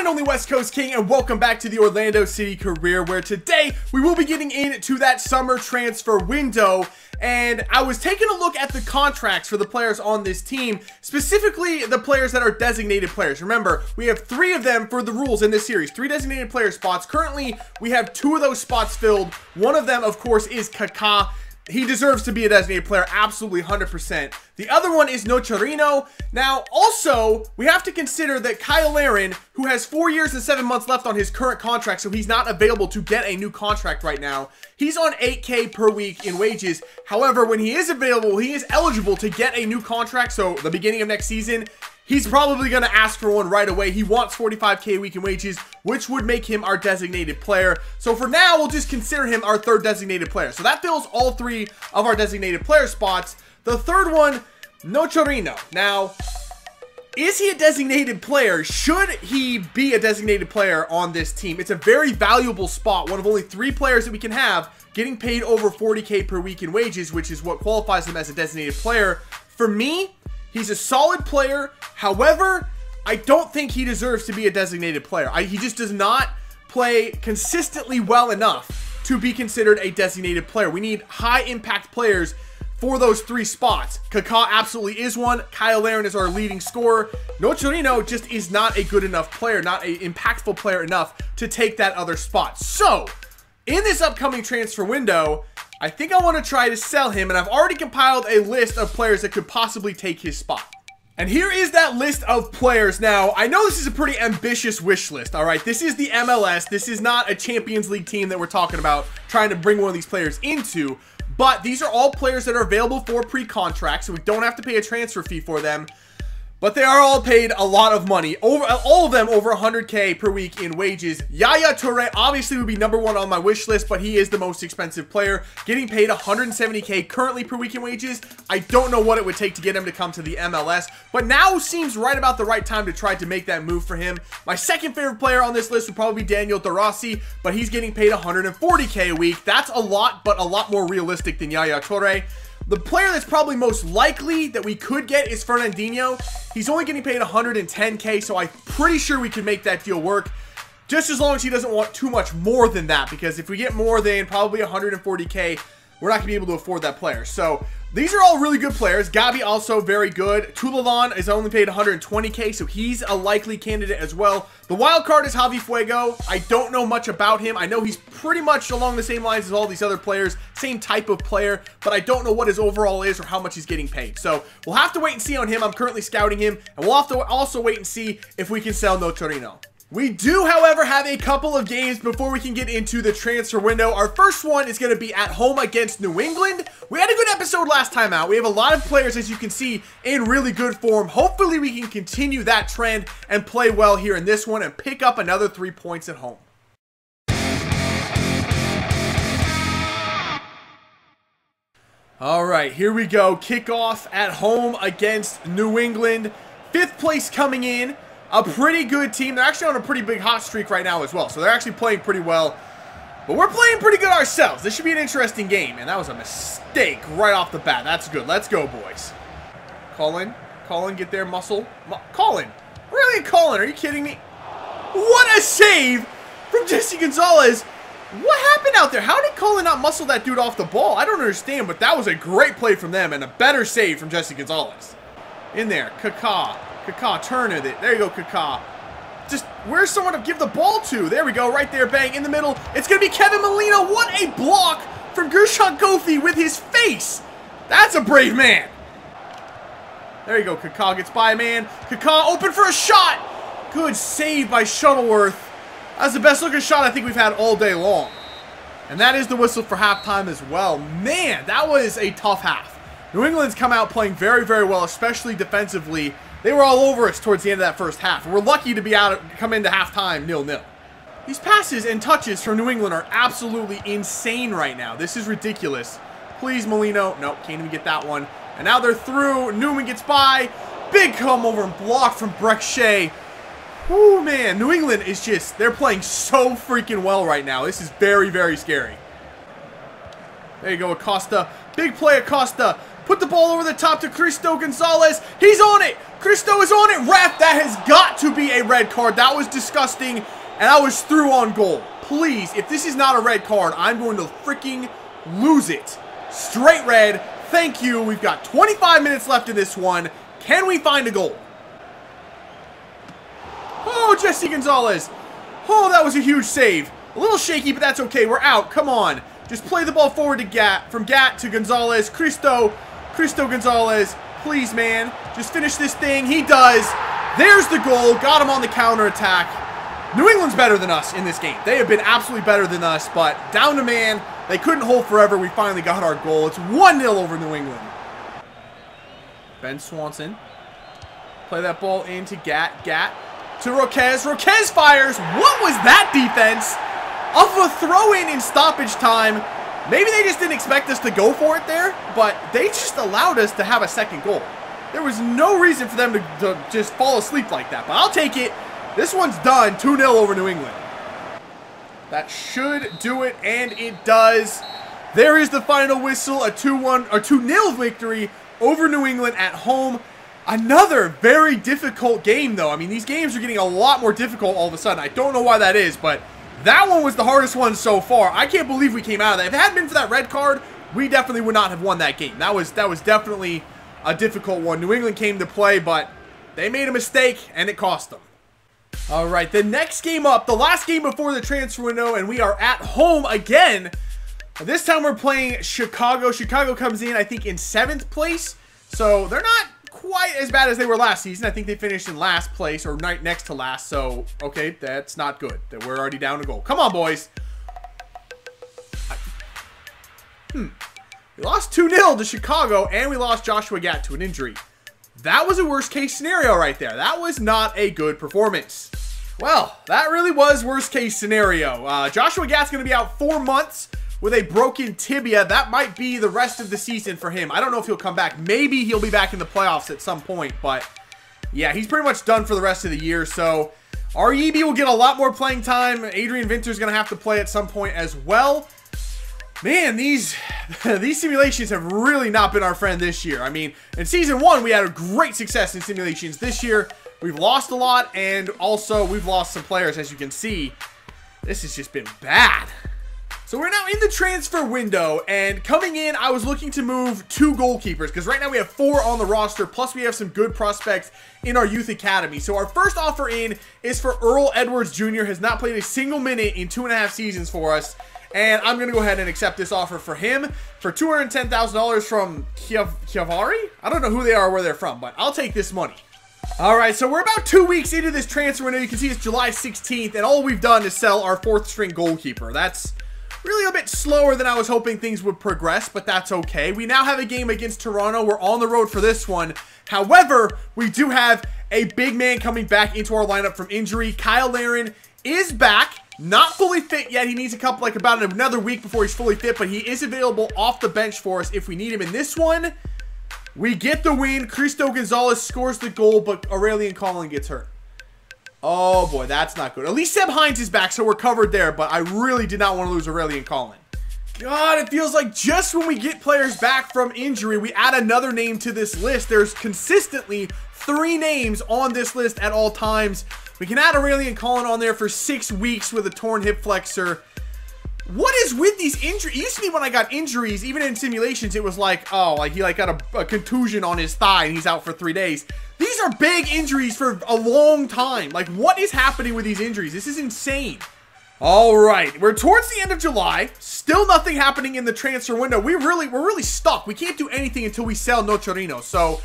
and only West Coast King, and welcome back to the Orlando City career, where today we will be getting into that summer transfer window. And I was taking a look at the contracts for the players on this team, specifically the players that are designated players. Remember, we have 3 of them for the rules in this series, 3 designated player spots. Currently, we have 2 of those spots filled. One of them, of course, is Kaká. He deserves to be a designated player, absolutely 100%. The other one is Nocerino. Now, also, we have to consider that Kyle Larin, who has 4 years and 7 months left on his current contract, so he's not available to get a new contract right now. He's on $8K per week in wages. However, when he is available, he is eligible to get a new contract, so the beginning of next season. He's probably going to ask for one right away. He wants 45K a week in wages, which would make him our designated player. So for now, we'll just consider him our 3rd designated player. So that fills all 3 of our designated player spots. The 3rd one, Nocerino. Now, is he a designated player? Should he be a designated player on this team? It's a very valuable spot. One of only 3 players that we can have getting paid over 40K per week in wages, which is what qualifies him as a designated player. For me, he's a solid player. However, I don't think he deserves to be a designated player. He just does not play consistently well enough to be considered a designated player. We need high impact players for those 3 spots. Kaká absolutely is one. Kyle Larin is our leading scorer. Nocerino just is not a good enough player, not an impactful player enough to take that other spot. So, in this upcoming transfer window, I think I want to try to sell him, and I've already compiled a list of players that could possibly take his spot. And here is that list of players. Now, I know this is a pretty ambitious wish list, all right? This is the MLS. This is not a Champions League team that we're talking about trying to bring one of these players into. But these are all players that are available for pre-contract, so we don't have to pay a transfer fee for them. But they are all paid a lot of money. All of them over 100K per week in wages. Yaya Touré obviously would be #1 on my wish list, but he is the most expensive player, getting paid 170K currently per week in wages. I don't know what it would take to get him to come to the MLS, but now seems right about the right time to try to make that move for him. My second favorite player on this list would probably be Daniel De Rossi, but he's getting paid 140K a week. That's a lot, but a lot more realistic than Yaya Touré. The player that's probably most likely that we could get is Fernandinho. He's only getting paid 110K, so I'm pretty sure we can make that deal work. Just as long as he doesn't want too much more than that, because if we get more than probably 140K, we're not going to be able to afford that player. So these are all really good players. Gabi also very good. Tulalan is only paid 120K, so he's a likely candidate as well. The wild card is Javi Fuego. I don't know much about him. I know he's pretty much along the same lines as all these other players, same type of player, but I don't know what his overall is or how much he's getting paid. So we'll have to wait and see on him. I'm currently scouting him, and we'll have to also wait and see if we can sell Nocerino. We do, however, have a couple of games before we can get into the transfer window. Our first one is going to be at home against New England. We had a good episode last time out. We have a lot of players, as you can see, in really good form. Hopefully, we can continue that trend and play well here in this one and pick up another 3 points at home. All right, here we go. Kickoff at home against New England. 5th place coming in. A pretty good team. They're actually on a pretty big hot streak right now as well. So they're actually playing pretty well. But we're playing pretty good ourselves. This should be an interesting game. And that was a mistake right off the bat. That's good. Let's go, boys. Colin, get there. Muscle. Colin. Really, Colin? Are you kidding me? What a save from Jesse Gonzalez. What happened out there? How did Colin not muscle that dude off the ball? I don't understand. But that was a great play from them. And a better save from Jesse Gonzalez. In there. Kaká, turn with it. There you go, Kaká. Just, where's someone to give the ball to? There we go, right there, bang, in the middle. It's going to be Kevin Molina. What a block from Gershon Gothi with his face. That's a brave man. There you go, Kaká gets by, man. Kaká open for a shot. Good save by Shuttleworth. That's the best looking shot I think we've had all day long. And that is the whistle for halftime as well. Man, that was a tough half. New England's come out playing very, very well, especially defensively. They were all over us towards the end of that first half. We're lucky to be come into halftime 0-0. These passes and touches from New England are absolutely insane right now. This is ridiculous. Please, Molino. Nope, can't even get that one. And now they're through. Newman gets by. Big come over and block from Breck Shea. Whoo, man. New England is just, they're playing so freaking well right now. This is very, very scary. There you go, Acosta. Big play, Acosta. Put the ball over the top to Cristo Gonzalez. He's on it. Cristo is on it. Ref, that has got to be a red card. That was disgusting, and I was through on goal. Please, if this is not a red card, I'm going to freaking lose it. Straight red. Thank you. We've got 25 minutes left in this one. Can we find a goal? Oh, Jesse Gonzalez. Oh, that was a huge save. A little shaky, but that's okay. We're out. Come on. Just play the ball forward to Gat. From Gat to Gonzalez. Cristo Gonzalez. Please, man. Just finish this thing. He does. There's the goal. Got him on the counterattack. New England's better than us in this game. They have been absolutely better than us, but down to man. They couldn't hold forever. We finally got our goal. It's 1-0 over New England. Ben Swanson. Play that ball into Gat. Gat to Roquez. Roquez fires. What was that defense? Off of a throw-in in stoppage time. Maybe they just didn't expect us to go for it there, but they just allowed us to have a second goal. There was no reason for them to just fall asleep like that, but I'll take it. This one's done. 2-0 over New England. That should do it, and it does. There is the final whistle, a 2-1 or 2-0 victory over New England at home. Another very difficult game, though. I mean, these games are getting a lot more difficult all of a sudden. I don't know why that is, but that one was the hardest one so far. I can't believe we came out of that. If it hadn't been for that red card, we definitely would not have won that game. That was definitely a difficult one. New England came to play, but they made a mistake, and it cost them. All right, the next game up, the last game before the transfer window, and we are at home again. This time we're playing Chicago. Chicago comes in, I think, in 7th place, so they're not quite as bad as they were last season. I think they finished in last place, or next to last, so, okay, that's not good. We're already down a goal. Come on, boys. We lost 2-0 to Chicago, and we lost Joshua Gat to an injury. That was a worst-case scenario right there. That was not a good performance. Well, that really was worst-case scenario. Joshua Gat's going to be out 4 months with a broken tibia. That might be the rest of the season for him. I don't know if he'll come back. Maybe he'll be back in the playoffs at some point, but yeah, he's pretty much done for the rest of the year. So REB will get a lot more playing time. Adrian Vinter's going to have to play at some point as well. Man, these simulations have really not been our friend this year. I mean, in Season 1, we had a great success in simulations. This year, we've lost a lot, and also we've lost some players, as you can see. This has just been bad. So we're now in the transfer window, and coming in, I was looking to move 2 goalkeepers, because right now we have 4 on the roster, plus we have some good prospects in our youth academy. So our first offer in is for Earl Edwards Jr., has not played a single minute in 2.5 seasons for us. And I'm going to go ahead and accept this offer for him for $210,000 from Chiavari. I don't know who they are or where they're from, but I'll take this money. All right, so we're about 2 weeks into this transfer window. You can see it's July 16th, and all we've done is sell our 4th string goalkeeper. That's really a bit slower than I was hoping things would progress, but that's okay. We now have a game against Toronto. We're on the road for this one. However, we do have a big man coming back into our lineup from injury. Kyle Larin is back. Not fully fit yet. He needs about another week before he's fully fit, but he is available off the bench for us if we need him. In this one, we get the win. Cristo Gonzalez scores the goal, but Aurelian Collin gets hurt. Oh boy, that's not good. At least Seb Hines is back, so we're covered there, but I really did not want to lose Aurelian Collin. God, it feels like just when we get players back from injury, we add another name to this list. There's consistently 3 names on this list at all times. We can add Aurelian Collin on there for 6 weeks with a torn hip flexor. What is with these injuries? It used to be when I got injuries, even in simulations, it was like, oh, like he got a contusion on his thigh and he's out for 3 days. These are big injuries for a long time. Like, what is happening with these injuries? This is insane. All right, we're towards the end of July. Still nothing happening in the transfer window. We're really stuck. We can't do anything until we sell Nocerino. So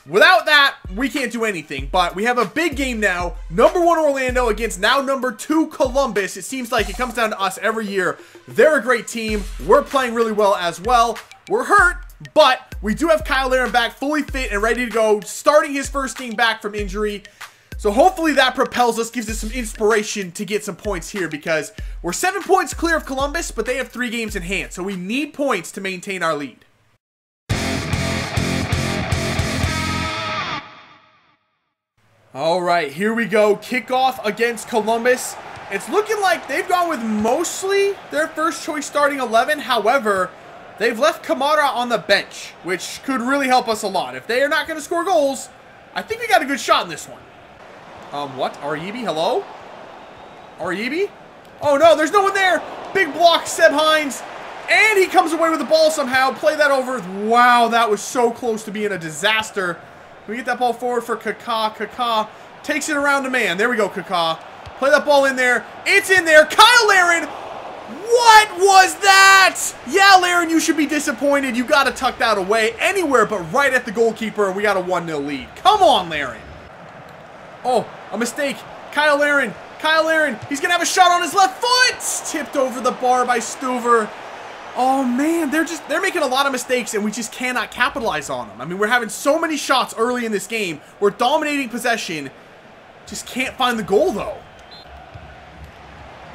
without that, we can't do anything, but we have a big game now. #1 Orlando against now #2 Columbus. It seems like it comes down to us every year. They're a great team. We're playing really well as well. We're hurt, but we do have Kyle Larin back, fully fit and ready to go, starting his first game back from injury. So hopefully that propels us, gives us some inspiration to get some points here, because we're 7 points clear of Columbus, but they have 3 games in hand. So we need points to maintain our lead. All right, here we go. Kickoff against Columbus. It's looking like they've gone with mostly their first choice starting 11. However, They've left Kamara on the bench, which could really help us a lot. If they are not going to score goals, I think we got a good shot in this one. What? Aribi, hello? Aribi? Oh, no, there's no one there. Big block, Seb Hines. And he comes away with the ball somehow. Play that over. Wow, that was so close to being a disaster. We get that ball forward for Kaká. Kaká takes it around the man. There we go, Kaká. Play that ball in there. It's in there. Kyle Larin. What was that? Yeah, Larin, you should be disappointed. You got to tuck that away anywhere but right at the goalkeeper, and we got a 1-0 lead. Come on, Larin. Oh, a mistake. Kyle Larin. Kyle Larin. He's going to have a shot on his left foot. Tipped over the bar by Stuver. Oh, man. They're making a lot of mistakes, and we just cannot capitalize on them. I mean, we're having so many shots early in this game. We're dominating possession. Just can't find the goal, though.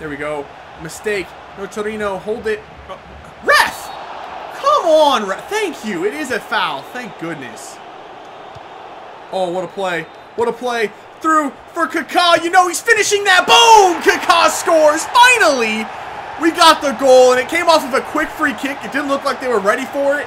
There we go. Mistake. No, Torino, hold it. Oh. Ref! Come on, ref. Thank you. It is a foul. Thank goodness. Oh, what a play. What a play. Through for Kaká. You know he's finishing that. Boom! Kaká scores. Finally, we got the goal, and it came off of a quick free kick. It didn't look like they were ready for it.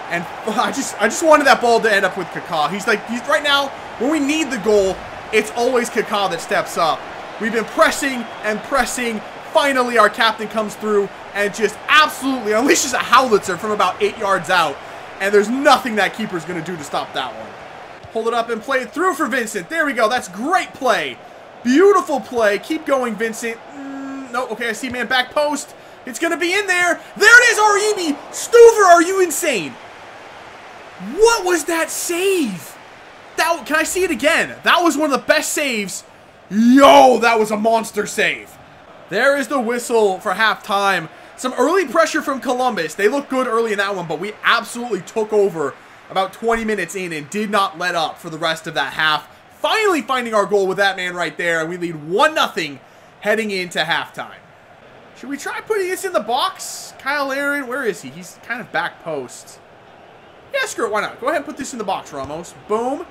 And I just wanted that ball to end up with Kaká. He's right now, when we need the goal, it's always Kaká that steps up. We've been pressing and pressing. Finally, our captain comes through and just absolutely unleashes a howitzer from about 8 yards out. And there's nothing that keeper's going to do to stop that one. Hold it up and play it through for Vincent. There we go. That's great play. Beautiful play. Keep going, Vincent. No, okay, I see man back post. It's going to be in there. There it is, Aribi. Stuver, are you insane? What was that save? Can I see it again? That was one of the best saves. Yo, that was a monster save. There is the whistle for halftime. Some early pressure from Columbus. They looked good early in that one, but we absolutely took over about 20 minutes in and did not let up for the rest of that half. Finally finding our goal with that man right there, and we lead 1-0 heading into halftime. Should we try putting this in the box? Kyle Larin, where is he? He's kind of back post. Yeah, screw it. Why not? Go ahead and put this in the box, Ramos. Boom.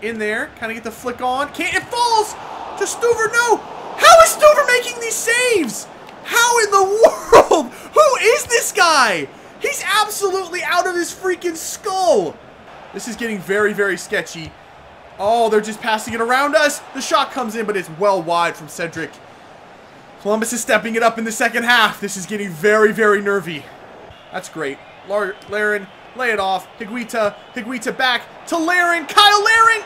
In there. Kind of get the flick on. Can't. It falls to Stuver. No. How is Stuver making these saves? How in the world? Who is this guy? He's absolutely out of his freaking skull. This is getting very, very sketchy. Oh, they're just passing it around us. The shot comes in, but it's well wide from Cedric. Columbus is stepping it up in the second half. This is getting very, very nervy. That's great. Larin, lay it off. Higuita back to Larin. Kyle Larin.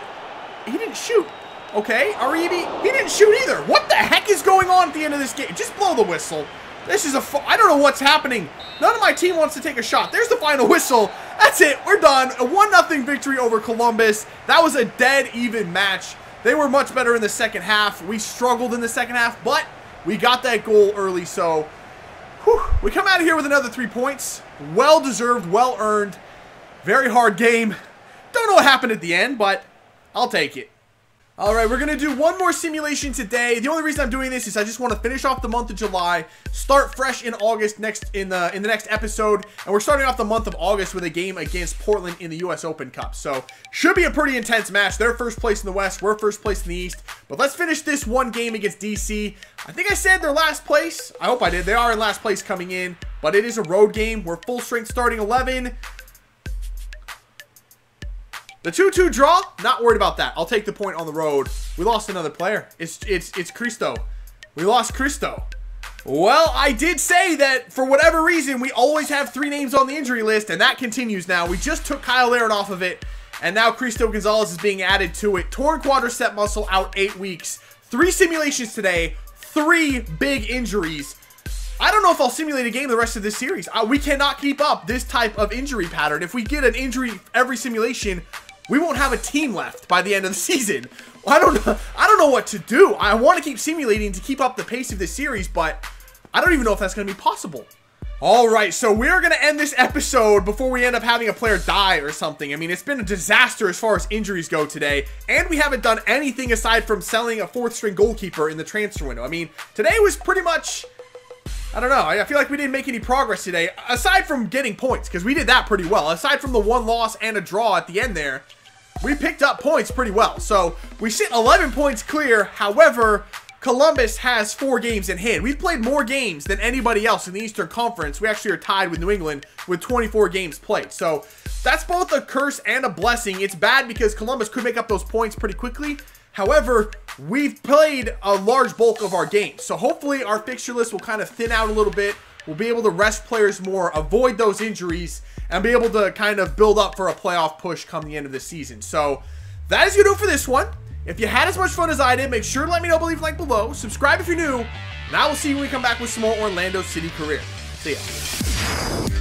He didn't shoot. Okay, Aribi, he didn't shoot either. What the heck is going on at the end of this game? Just blow the whistle. This is I don't know what's happening. None of my team wants to take a shot. There's the final whistle. That's it. We're done. A 1-0 victory over Columbus. That was a dead even match. They were much better in the second half. We struggled in the second half, but we got that goal early, so we come out of here with another 3 points. Well-deserved, well-earned. Very hard game. Don't know what happened at the end, but I'll take it. All right, we're going to do one more simulation today. The only reason I'm doing this is I just want to finish off the month of July, start fresh in August in the next episode, and we're starting off the month of August with a game against Portland in the US Open Cup. So, should be a pretty intense match. They're first place in the West, we're first place in the East. But let's finish this one game against DC. I think I said they're last place. I hope I did. They are in last place coming in, but it is a road game. We're full strength starting 11. The 2-2 draw, not worried about that. I'll take the point on the road. We lost another player. It's Cristo. We lost Cristo. Well, I did say that for whatever reason, we always have 3 names on the injury list, and that continues now. We just took Kyle Larin off of it, and now Cristo Gonzalez is being added to it. Torn quadricep muscle, out 8 weeks. 3 simulations today, 3 big injuries. I don't know if I'll simulate a game the rest of this series. We cannot keep up this type of injury pattern. If we get an injury every simulation, we won't have a team left by the end of the season. I don't know what to do. I want to keep simulating to keep up the pace of this series, but I don't even know if that's going to be possible. All right, so we're going to end this episode before we end up having a player die or something. I mean, it's been a disaster as far as injuries go today, and we haven't done anything aside from selling a 4th-string goalkeeper in the transfer window. I mean, today was pretty much, I don't know. I feel like we didn't make any progress today, aside from getting points, because we did that pretty well. Aside from the 1 loss and a draw at the end there, we picked up points pretty well. So we sit 11 points clear. However, Columbus has 4 games in hand. We've played more games than anybody else in the Eastern Conference. We actually are tied with New England with 24 games played. So that's both a curse and a blessing. It's bad because Columbus could make up those points pretty quickly. However, we've played a large bulk of our games. So hopefully our fixture list will kind of thin out a little bit. We'll be able to rest players more, avoid those injuries, and be able to kind of build up for a playoff push come the end of the season. So that is going to do it for this one. If you had as much fun as I did, make sure to let me know, leave a like below, subscribe if you're new, and I will see you when we come back with some more Orlando City career. See ya.